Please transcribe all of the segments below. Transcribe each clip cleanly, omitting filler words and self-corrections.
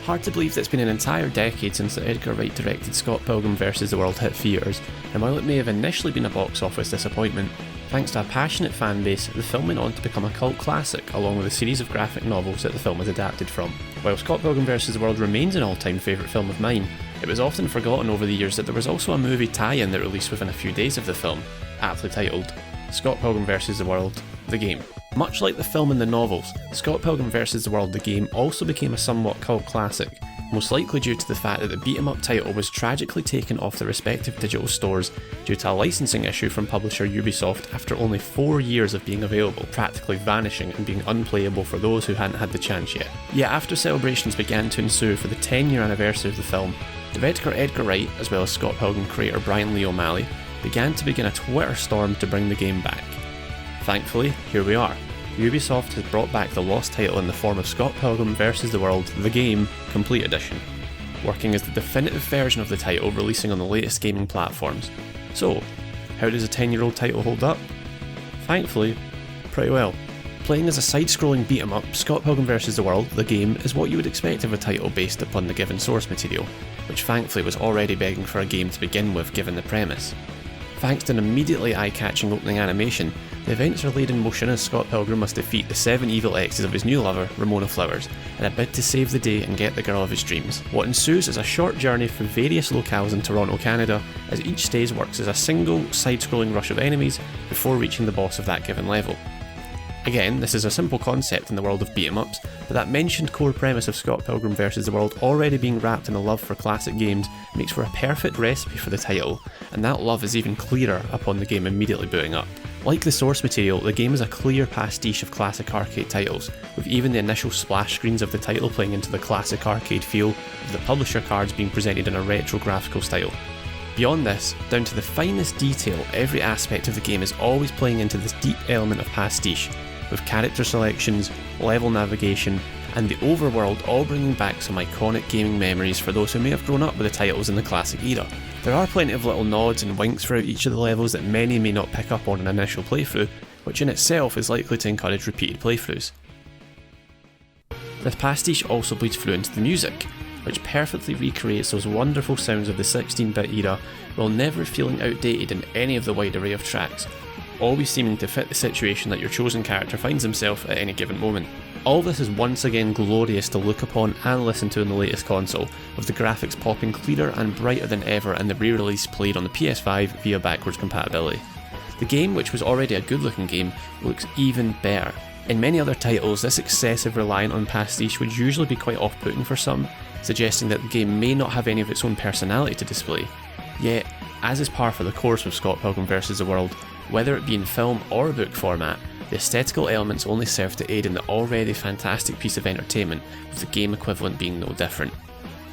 Hard to believe that it's been an entire decade since the Edgar Wright directed Scott Pilgrim vs. the World hit theatres, and while it may have initially been a box office disappointment, thanks to a passionate fan base, the film went on to become a cult classic along with a series of graphic novels that the film is adapted from. While Scott Pilgrim vs. the World remains an all-time favourite film of mine, it was often forgotten over the years that there was also a movie tie-in that released within a few days of the film, aptly titled Scott Pilgrim vs. the World, The Game. Much like the film and the novels, Scott Pilgrim vs. the World, The Game also became a somewhat cult classic, most likely due to the fact that the beat-em-up title was tragically taken off the respective digital stores due to a licensing issue from publisher Ubisoft after only 4 years of being available, practically vanishing and being unplayable for those who hadn't had the chance yet. Yet after celebrations began to ensue for the 10-year anniversary of the film, director Edgar Wright, as well as Scott Pilgrim creator Brian Lee O'Malley, began to begin a Twitter storm to bring the game back. Thankfully, here we are. Ubisoft has brought back the lost title in the form of Scott Pilgrim vs. the World, The Game, Complete Edition, working as the definitive version of the title releasing on the latest gaming platforms. So, how does a 10-year-old title hold up? Thankfully, pretty well. Playing as a side-scrolling beat-em-up, Scott Pilgrim vs. the World, The Game, is what you would expect of a title based upon the given source material, which thankfully was already begging for a game to begin with given the premise. Thanks to an immediately eye-catching opening animation, the events are laid in motion as Scott Pilgrim must defeat the 7 evil exes of his new lover, Ramona Flowers, in a bid to save the day and get the girl of his dreams. What ensues is a short journey through various locales in Toronto, Canada, as each stage works as a single, side-scrolling rush of enemies before reaching the boss of that given level. Again, this is a simple concept in the world of beat-em-ups, but that mentioned core premise of Scott Pilgrim vs. the World already being wrapped in a love for classic games makes for a perfect recipe for the title, and that love is even clearer upon the game immediately booting up. Like the source material, the game is a clear pastiche of classic arcade titles, with even the initial splash screens of the title playing into the classic arcade feel, with the publisher cards being presented in a retro graphical style. Beyond this, down to the finest detail, every aspect of the game is always playing into this deep element of pastiche, with character selections, level navigation, and the overworld all bringing back some iconic gaming memories for those who may have grown up with the titles in the classic era. There are plenty of little nods and winks throughout each of the levels that many may not pick up on an initial playthrough, which in itself is likely to encourage repeated playthroughs. This pastiche also bleeds through into the music, which perfectly recreates those wonderful sounds of the 16-bit era while never feeling outdated in any of the wide array of tracks, always seeming to fit the situation that your chosen character finds himself at any given moment. All this is once again glorious to look upon and listen to in the latest console, with the graphics popping clearer and brighter than ever in the re-release played on the PS5 via backwards compatibility. The game, which was already a good looking game, looks even better. In many other titles, this excessive reliance on pastiche would usually be quite off-putting for some, suggesting that the game may not have any of its own personality to display. Yet, as is par for the course with Scott Pilgrim vs. the World, whether it be in film or book format, the aesthetical elements only serve to aid in the already fantastic piece of entertainment, with the game equivalent being no different.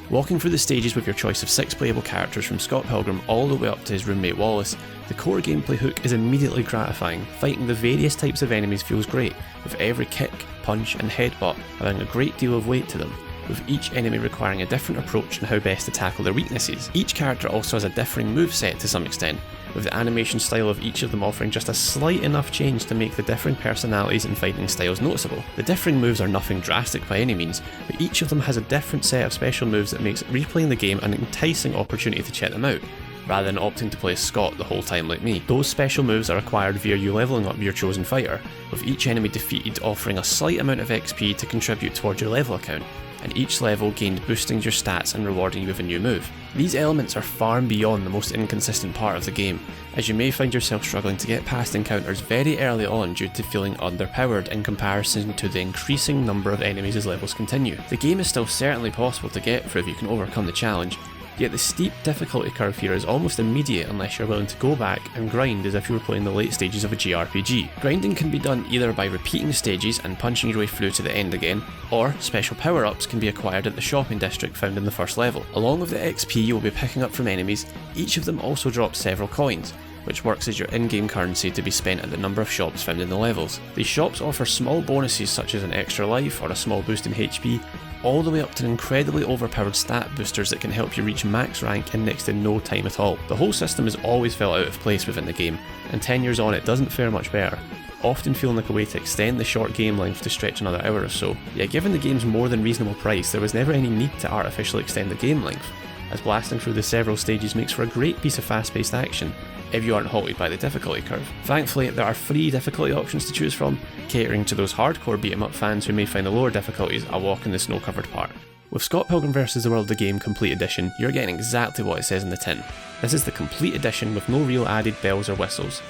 Walking through the stages with your choice of 6 playable characters from Scott Pilgrim all the way up to his roommate Wallace, the core gameplay hook is immediately gratifying. Fighting the various types of enemies feels great, with every kick, punch and headbutt having a great deal of weight to them, with each enemy requiring a different approach on how best to tackle their weaknesses. Each character also has a differing moveset to some extent, with the animation style of each of them offering just a slight enough change to make the differing personalities and fighting styles noticeable. The differing moves are nothing drastic by any means, but each of them has a different set of special moves that makes replaying the game an enticing opportunity to check them out, rather than opting to play as Scott the whole time like me. Those special moves are acquired via you leveling up your chosen fighter, with each enemy defeated offering a slight amount of XP to contribute towards your level account, and each level gained boosting your stats and rewarding you with a new move. These elements are far and beyond the most inconsistent part of the game, as you may find yourself struggling to get past encounters very early on due to feeling underpowered in comparison to the increasing number of enemies as levels continue. The game is still certainly possible to get through if you can overcome the challenge, yet the steep difficulty curve here is almost immediate unless you're willing to go back and grind as if you were playing the late stages of a JRPG. Grinding can be done either by repeating stages and punching your way through to the end again, or special power-ups can be acquired at the shopping district found in the first level. Along with the XP you will be picking up from enemies, each of them also drops several coins, which works as your in-game currency to be spent at the number of shops found in the levels. These shops offer small bonuses such as an extra life or a small boost in HP, all the way up to incredibly overpowered stat boosters that can help you reach max rank in next to no time at all. The whole system is always felt out of place within the game, and 10 years on it doesn't fare much better. often feeling like a way to extend the short game length to stretch another hour or so. Yet given the game's more than reasonable price, there was never any need to artificially extend the game length, as blasting through the several stages makes for a great piece of fast-paced action, if you aren't halted by the difficulty curve. Thankfully, there are 3 difficulty options to choose from, catering to those hardcore beat-em-up fans who may find the lower difficulties a walk in the snow-covered park. With Scott Pilgrim vs. the World the Game Complete Edition, you're getting exactly what it says in the tin. This is the complete edition with no real added bells or whistles.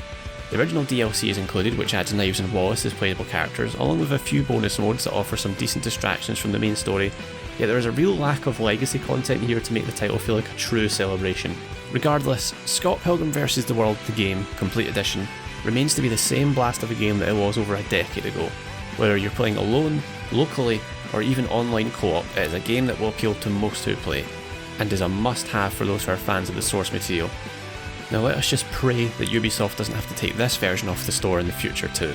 The original DLC is included, which adds Knives and Wallace as playable characters, along with a few bonus modes that offer some decent distractions from the main story, yet there is a real lack of legacy content here to make the title feel like a true celebration. Regardless, Scott Pilgrim vs. the World the Game Complete Edition remains to be the same blast of a game that it was over a decade ago. Whether you're playing alone, locally, or even online co-op, it is a game that will appeal to most who play, and is a must-have for those who are fans of the source material. Now let us just pray that Ubisoft doesn't have to take this version off the store in the future too.